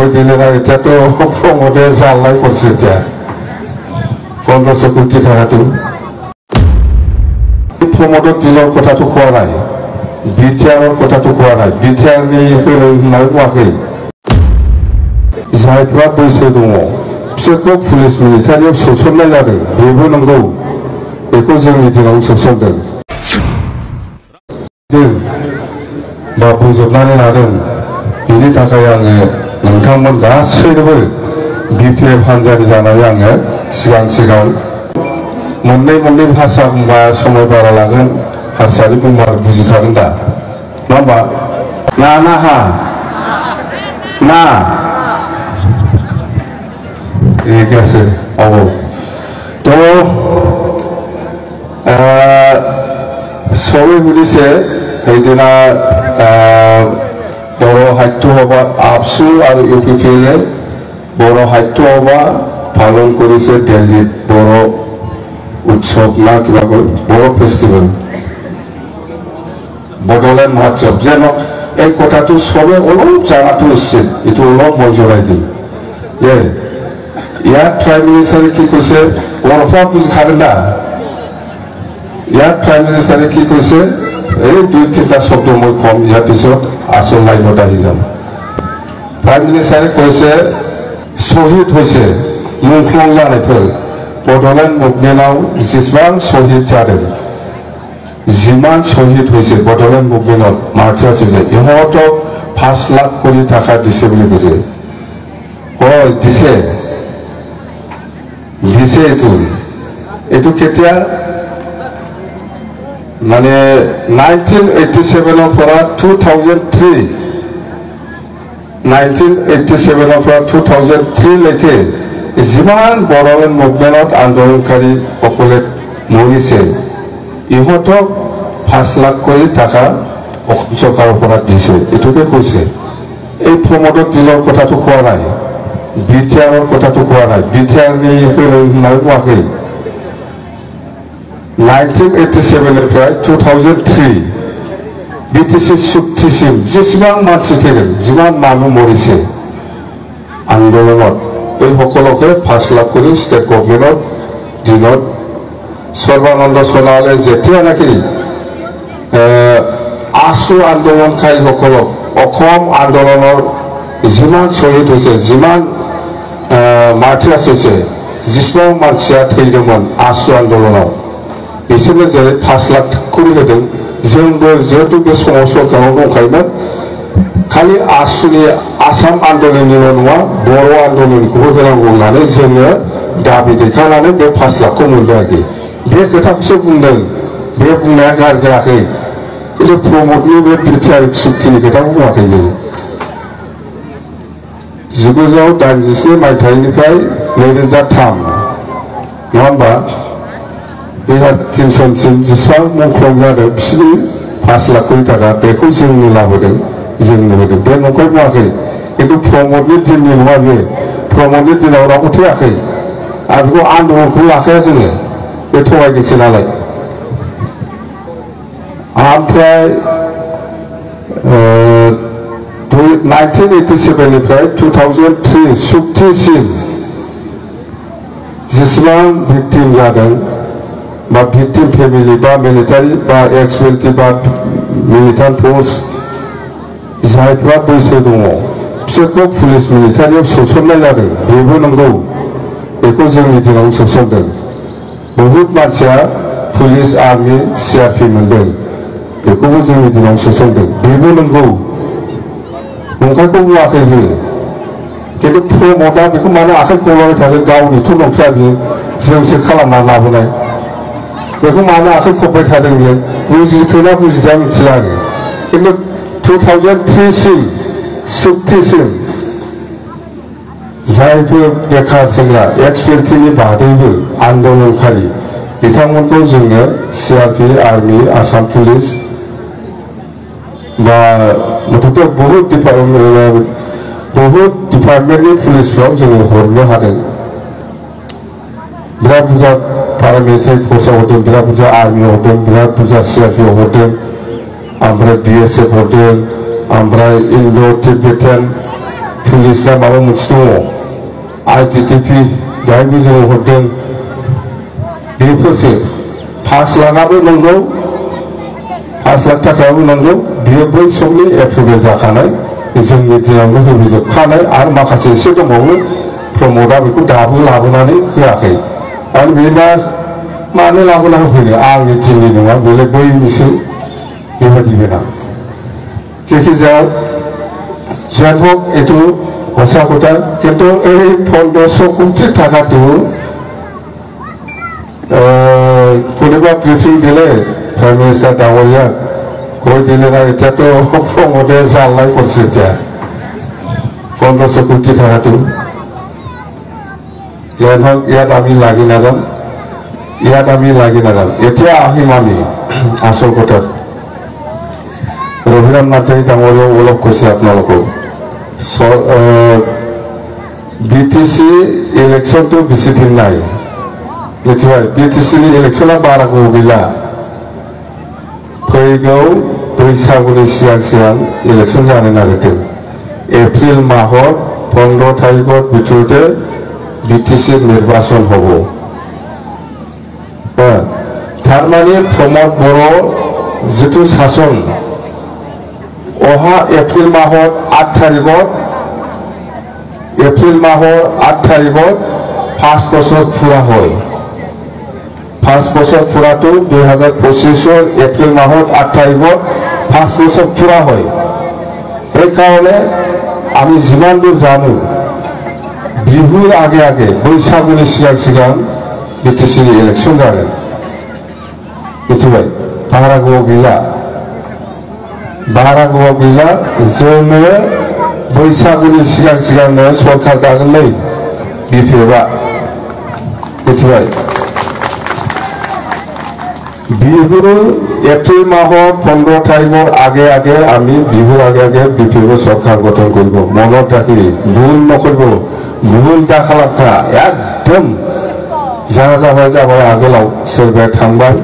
ওই দিনের এটা তো প্রমোদের জানলাই করছে এটা 1500 কোটি টাকা তো প্রমোদের দিনের কথা তো কোয়া নাই বিটিআরের কথা তো কোয়া নাই বিটিআর নিয়ে নাই কোয়াखै जायफ्रा बैसो दङ बिसोरखौ पुलिस मिलिटारियाव सोसननाय जादों बेबो नंगौ बेखौ जोंनि दिनाव सोसनदों बा बोजबनानै लादों बेनि थाखाय आङो नोंथांमोन गासैनोबो बिपिएफ हानजानि जानानै आङो सिगां मोननै भाषा बुंबा समय बारा लागोन हारसानि बुंबा बुजिखागोन दा नङा होमबा ना हा ना एक ऐसे आओ तो सबै मिलिसे সেইদিনা बर' সাহিত্য সভা আপসু আৰু ইউপিপিএলে बर' সাহিত্য সভা পালন কৰিছে দিল্লীত बर' উৎসৱ না কিবা बर' ফেষ্টিভেল বড়োলেণ্ড মহোৎসৱ যেন এই কথাটো সবে অলপ জানাটো উচিত এইটো অলপ মই জনাই দিম যে ইয়াত প্ৰাইম মিনিষ্টাৰে কি কৈছে বৰফা বুজিখাগোন না ইয়াত প্ৰাইম মিনিষ্টাৰে কি কৈছে এই 2-3টা শব্দ মই কম ইয়াৰ পিছত আসল লাইনত আহি যাম প্ৰাইম মিনিষ্টাৰে কৈছে শহীদ হৈছে মুখ্যং जानायफोर बड'लेण्ड मुभमेन्टआव जेसेबां शहीद जादों जिमान शहीद হৈছে बड'लेण्ड मुभमेन्टआव मार्चार्स হৈছে ইহঁতক 5 লাখ কোটি টাকা দিছে বুলি কৈছে হয় দিছে এইটো কেতিয়া মানে 1987 পৰা 2003 পৰা 2003 লৈকে যিমান বড়োলেণ্ড মুভমেন্টত আন্দোলনকাৰী সকলে মৰিছে ইহঁতক 5 লাখ কোটি টাকা চৰকাৰৰ পৰা দিছে এইটোকে কৈছে এই প্ৰমোদৰ দিনৰ কথাটো কোৱা নাই বিটিআৰৰ কথাটো কোৱা নাই বিটিআৰ নিয়ে নাই কোৱাखै 1987 পৰা 2003 বিটিসি চুক্তিसिम जेसेबां मानसि थैदों जिमान মানুহ মৰিছে আন্দোলনত এই সকলকে 5 লাখ কোটি স্টেট গভৰ্ণমেণ্টৰ দিনত সৰ্বানন্দ সোণোৱালে যেতিয়া নাকি আসু আন্দোলনকাৰীসকলক অসম আন্দোলনৰ যিমান শহীদ হৈছে যিমান মাৰ্টিয়াৰ্ছ হৈছে যেসেबां मानसिया थैदोंमोन आसु आन्दोलनाव बिसोरनो जेरै 5 लाख कोटी होदों जोंबो जिहेतु बे समाव सरकाराव दंखायोमोन खालि आसुनि आसाम आन्दोलननिल' नङा बर' आन्दोलनखौबो होनांगौ होननानै जोङो दाबि दैखांनानै बे 5 लाखखौ मोनदों बे खोथाखौसो बुंदों बे बुंनाया गाज्रि जायाखै खिन्थु प्रमोदनि बे बिटिआर चुक्तिनि खोथाखौ बुङाखै बेयो 1987 मायथाइनिफ्राय 2003 नङा होमबा बेहा 300सिम जेसेबां मुंख्लं जादों बिसोरनि 5 लाख कोटी टाका बेखौ जोंनो लाबोदों जोंनो होदों बे नंखाय बुङाखै खिन्थु प्रमोदनि दिननि नङा बे प्रमोदनि दिनाव रावबो थैयाखै आरो बेखौ आन्दोलनखौ लाखाया जोङो बे थगायदोंसो नालाय ओमफ्राय 1987 निफ्राय 2003 चुक्तिसिम जेसेबां भिक्टिम जादों बा भिक्टिम फेमिलि बा मिलिटारि बा एक्स मिलिटारि बा मिलिटारि फोर्स जायफ्रा बैसो दङ बिसोरखौ पुलिस मिलिटारियाव सोसननाय जादों बेबो नंगौ बेखौ जोंनि दिनाव सोसनदों बहुत मानसिया पुलिस आर्मि सिआरपि मोनदों बेखौबो जोंनि दिनाव सोसनदों बेबो नंगौ नंखायखौ बुङाखै बियो खिन्थु प्रमोदआ बेखौ मानो आखाइ खबलाबाय थागोन गावनिथ' नंखाया बियो जोंसो खालामना लाबोनाय बेखौ मानो आखाइ खबबाय थादों बियो बुजिखोना बुजिया मिथिला आङो खिन्थु 2003 चुक्तिसिम जायफोर बेखार सेंग्रा एक्सपिरियेन्सनि बादैबो आन्दोलनकारि बिथांमोनखौ जोङो सिआरपि आर्मि आसाम पुलिस बा मुथते बहुत डिपार्टमेन्टनि पुलिसफ्राव जोङो हरनो हादों बिराद बुरजा पारामिलिटारि फोर्सआव हरदों बिराद बुरजा आर्मि हरदों बिराद बुरजा सिआरपि हरदों ओमफ्राय बिएसएफ हरदों ओमफ्राय इन्ड' टिबेटान पुलिस ना माबा मोनसे दङ ITTP दाहायबो जों हरदों बेफोरसो 5 लाखआबो नंगौ 5 लाख थाखायाबो नंगौ बियो बै समनि एप्रुभेल जाखानाय जोंनि दिनावनो होबोजोबखानाय आरो माखासे एसे दंबावो प्रमदआ बेखौ दाबो लाबोनानै होआखै आरो बेबा मानो लाबोना होफैनो आंनि दिननि नङा बेलाय बैनिसो बेबायदि बेना जायखिजाया যাই হোক এইটো সঁচা কথা কিন্তু এই 1500 কোটি টাকাটো কোনোবা ব্রিফিং দিলে প্ৰাইম মিনিষ্টাৰ ডাঙৰীয়াক কৈ দিলে না এতিয়াতো প্ৰমোদে জালনাই কৰিছে এতিয়া 1500 কোটি টাকাটো যাই হোক ইয়াত আমি লাগি নাযাম এতিয়া আহিম আমি আসল কথাত ৰঘুৰাম নাথে ডাঙৰীয়াও অলপ কৈছে আপোনালোকক BTC इलेक्शन तो बेसि दिन नाय मिथिबाय BTC नि इलेक्शना बारा गोबाव गैला फैगौ बैसागुनि सिगां इलेक्शन जानो नागिरदों एप्रिल माहर 15 तारिखर भितरते BTC निर्वाचन हब थारमाने प्रमोद बर' जितु शासन अहा एप्रिल माहर 8 तारिखर 5 বছর পুরা হয় 5 বছর পুরা তো 2025 এপ্রিল মাহর 8 তারিখত 5 বছর পুরা হয় এই কারণে আমি যিমান দূর জানো বিহুর আগে বৈশাখুনি সিগাং BTC ইলেকশন যাবেন মিथिबाय बारा गोबाव गैला जोङो बैसागुनि सिगांनो सरकार दागोनलै BPF मिथिबाय बिहु एप्रिल माहर 15 तारिखर आगे आमी बिहुर आगे BPF सरकार गठन करिब मनत राखि भुल नकरिब भुल दा खालामथा एकदम जाबाय आगोलाव सोरबाया थांबाय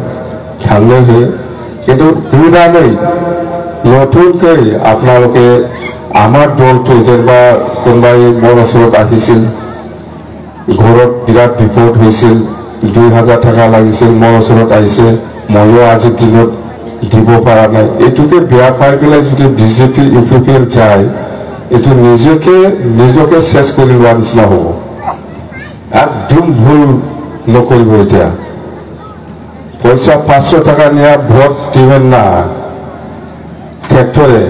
थांनो हो किन्तु गोदानै नतुनकै आपनालोके आमार दल तो जेनेबा कोनबाय मनसरत आखिसिल घरत बिराट विपद হৈছিল 2000 টাকা লাগিছিল मनसरत आइसे मयो आजि दिনত দিব পাৰা নাই এটুকে বেয়া পাই পেলাই যদি বিজেপি ইউপিপিএল যায় এটু নিজকে শেষ কৰি লোৱাৰ নিচিনা হ'ব একদম ভুল নকৰিব এতিয়া পয়সা 500 টাকা নিয়া ভোট দিবেন না ট্ৰেক্টৰে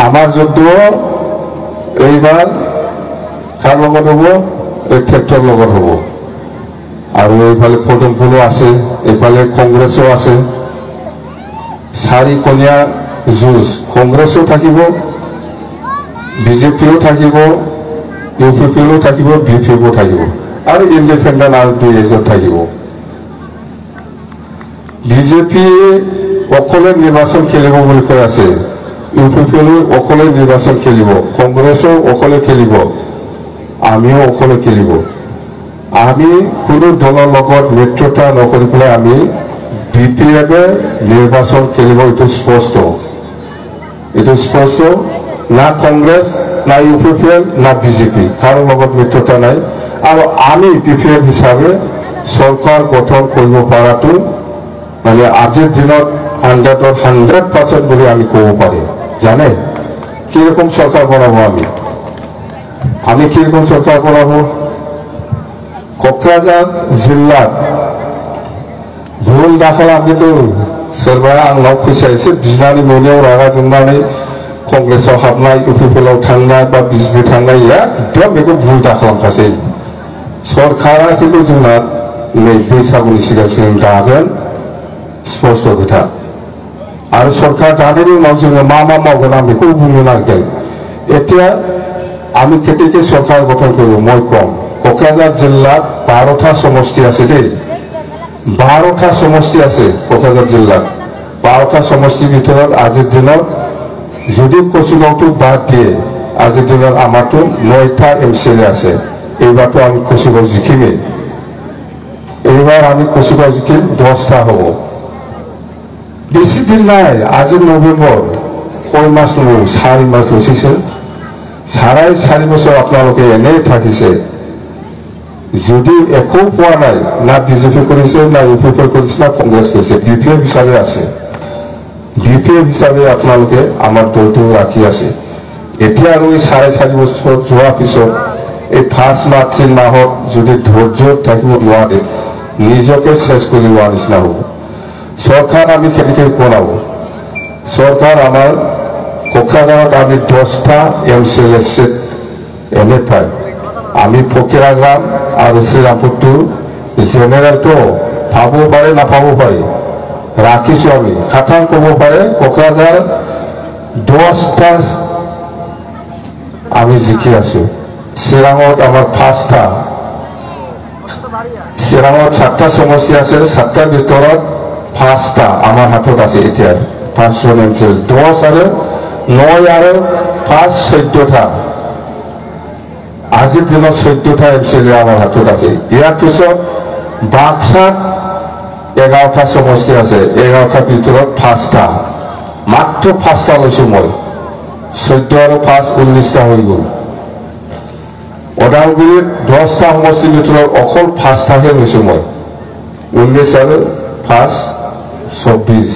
আমার যুদ্ধ এইবার কার লগত হব এই ট্রেক্টর লগত হব আর এইফালে পদমফুলো আছে এইফালে কংগ্রেসও আছে চারিকণীয়া যুঁজ কংগ্রেসও থাকিব বিজেপিও থাকিব ইউপিপিও থাকিব BPFও থাকিব আর ইন্ডিপেন্ডেন্ট আর 2 এজন থাকিব বিজেপি অকলে নির্বাচন খেলিব বলে কৈ আছে ইউপিপিএল অকলে নির্বাচন খেলিব কংগ্রেসও অকলে খেলিব আমিও অকলে খেলিব আমি কোনো দলৰ লগত মিত্ৰতা নকৰি পেলাই আমি BPF নিৰ্বাচন খেলিব এটো স্পষ্ট না কংগ্ৰেস না ইউপিপিএল না বিজেপি কাৰো লগত মিত্ৰতা নাই আৰ আমি BPF হিসাবে সৰকাৰ গঠন কৰিব পাৰাটো মানে আজিৰ দিনত 100% বলে আমি কব পারি জানে কিরকম সরকার বানাবো আমি কিরকম সরকার বানাবো क'क्राझार जिल्ला भुल दाखालाम किन्तु सोरबा आंनाव फैसा एसे बिनानै मोनैयाव रागा जोंनानै कंग्रेसआव हाबनाय इउपिपिएलआव थांनाय बा बिजेपि थांनाय एकदम बेखौ भुल दाखालामखासै सरकारा किन्तु जोंना नै बैसागुनि सिगां दागोन स्पष्ट खोथा आरो सरकार दानायनि उनाव जोङो मा मावगोन आं बेखौ बुंनो नागिरदों এতিয়া আমি কেতিয়াকে सरकार गठन करिब মই कम क'क्राझार जिल्लात 12টা समष्टि আছে দেই 12টা समष्टि আছে क'क्राझार जिल्लात 12টা समष्टिৰ ভিতৰত আজিৰ দিনত যদি কচুগাঁওটো বাদ দিয়ে আজিৰ দিনত আমাৰটো 9টা MCLA আছে এইবাৰটো আমি কচুগাঁও জিকিমেই এইবাৰ আমি কচুগাঁও জিকিম 10টা হ'ব বেশি दिन নাই आज नवेम्बर কয় মাস নব 4 মাস বসিছে 4.5 বছর আপোনালোকে এনে থাকিছে যদি একো পোৱা নাই না বিজেপি কৰিছে না ইউপিএফ কৰিছে না কংগ্ৰেছ কৰিছে বিপিএফ হিচাপে আছে বিপিএফ হিচাপে আপোনালোকে আমাৰ দলটো ৰাখি আছে এতিয়া আৰু 4.5 বছৰ যোৱাৰ পিছত এই 5 মাহ 3 মাহত যদি ধৈৰ্য থাকিব নোৱাৰে নিজকে শেষ কৰি লোৱাৰ নিচিনা হ'ব সৰকাৰ আমি কেনেকৈ বনাব সৰকাৰ আমাৰ কোকৰাঝাৰত আমি 10টা এমসিএল সিট এনে পাই আমি ফকিরাগ্রাম আর শ্রীরামপুরটো জেনারেলটো পাব পারে না পাব পারে রাখিছো আমি খাটাং কব পারে কোকরাঝার 10টা আমি জিকি আছো চিৰাঙত আমাৰ 5টা চিৰাঙত 7টা সমষ্টি আছে 7টাৰ ভিতৰত 5টা আমাৰ হাতত আছে এতিয়া 5জন এমসিএল 10 আৰ 9 আৰ 5 14টা আজিৰ দিনত 14টা এমসিএল আমাৰ হাতত আছে ইয়াৰ পিছত বাক্সাত 11টা সমষ্টি আছে 11টাৰ ভিতৰত 5টা মাত্ৰ 5টা লৈছো মই 14 আৰু 5 19টা হৈ গ'ল ওদালগুৰিত 10টা সমষ্টিৰ ভিতৰত অকল 5টাহে লৈছো মই 19 আৰু 5 24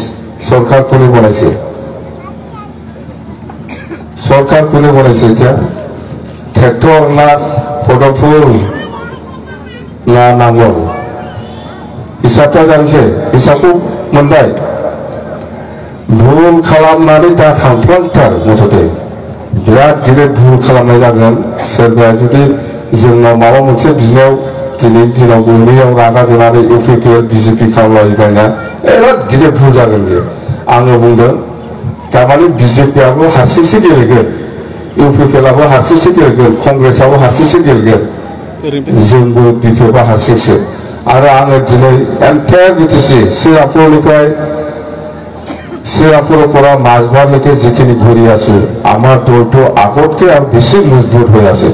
সরকার কোনে বনাইছে সরকার কোনে বনাইছে এটা ট্রেক্টর না পদফুল না নাঙ্গল হিসাবটা জানিছে হিসাবखौ मोनबाय भुल खालामनानै दा थांफ्लांथार मथते बिराद गिदिर भुल खालामनाय जागोन सोरबाया जुदि जोंनाव माबा मोनसे बिनायाव दिनैनि दिनाव गैयाव रागा जोंनानै इउपिपिएल बिजेपि खालामलायबायना बिराद गिदिर भुल जागोन बियो आङो बुंदों थारमाने बिजेपिआबो हारसिंसो गेलेगोन इउपिपिएलआबो हारसिंसो गेलेगोन कंग्रेसआबो हारसिंसो गेलेगोन जोंबो बिपिएफआ हारसिंसो आरो आङो दिनै एन्टायार बिटिसि श्रीरामपुरनिफ्राय শ্ৰীৰামপুৰৰ পৰা মাছবাৰলৈকে যিখিনি ঘূৰি আছো আমাৰ দলটো আগতকে আৰু বেছি মজবুত হৈ আছে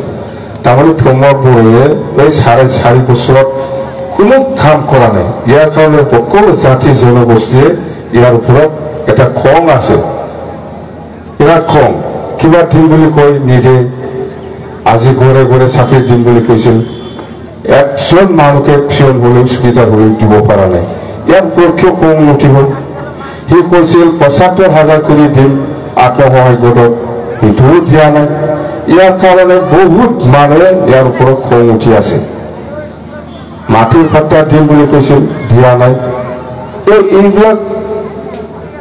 তাৰমানে প্ৰমোদ বড়োৱে এই 4.5 বছৰত কোনো কাম কৰা নাই ইয়াৰ কাৰণে সকলো জাতি জনগোষ্ঠীয়ে ইয়াৰ ওপৰত এটা খং আছে ইয়াৰ খং কিবা দিম বুলি কৈ নিদে আজি ঘৰে ঘৰে চাকৰি দিম বুলি কৈছিল একজন মানুহকে ফিয়ন হলেও সুবিধা হলেও দিব পৰা নাই ইয়াৰ ওপৰত কিয় খং নুঠিব সি কৈছিল ৭৫,০০০ কৰি দিম আত্মসহায়ক গোটত সেইটোও দিয়া নাই ইয়াৰ কাৰণে বহুত মানুহে ইয়াৰ ওপৰত খং উঠি আছে মাটিৰ পাত্তা দিম বুলি কৈছিল দিয়া নাই এইবিলাক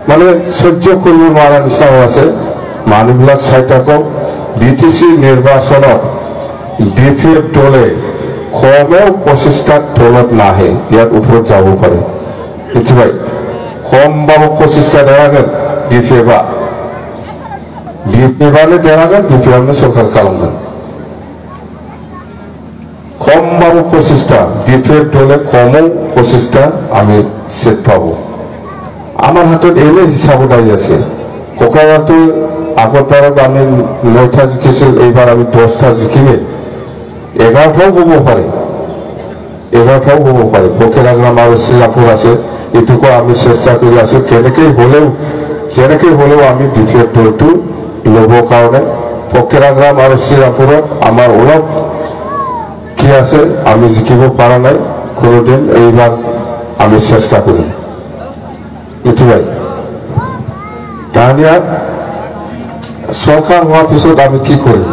মানে সহ্য কৰিব নোৱাৰা নিচিনা হৈ আছে মানুহবিলাক চাই থাকক বিটিচি নিৰ্বাচনত বিপিএফ দলে কমেও 25টা দলত নাহে ইয়াৰ ওপৰত যাব পাৰে বুজিবাই কমবাবো 25টা দেওয়াগोन বিপিএফआ বিপিএফआनो देरहागोन बिपिएफआनो सरकार खालामगोन কমবাবো 25টা বিপিএফ দলে কমও 25টা আমি সিট পাবো আমার হাতত এনে হিসাবত আহি আছে কোকৰাঝাৰটো আগতবাৰত আমি 9টা জিকিছিল এইবাৰ আমি 10টা জিকিলে 11টাও হ'ব পাৰে 11টাও হ'ব পাৰে ফকিৰাগ্ৰাম আৰু শ্ৰীৰামপুৰ আছে এটুকু আমি চেষ্টা কৰি আছো কেনেকৈ হলেও আমি বিপিএফ দলটো ল'ব কাৰণে ফকিৰাগ্ৰাম আৰু শ্ৰীৰামপুৰত আমাৰ অলপ কি আছে আমি জিকিব পৰা নাই কোনোদিন এইবাৰ আমি চেষ্টা কৰিম এটুকুই দানিয়া সৰকাৰ হওয়াৰ পিছত আমি কি কৰি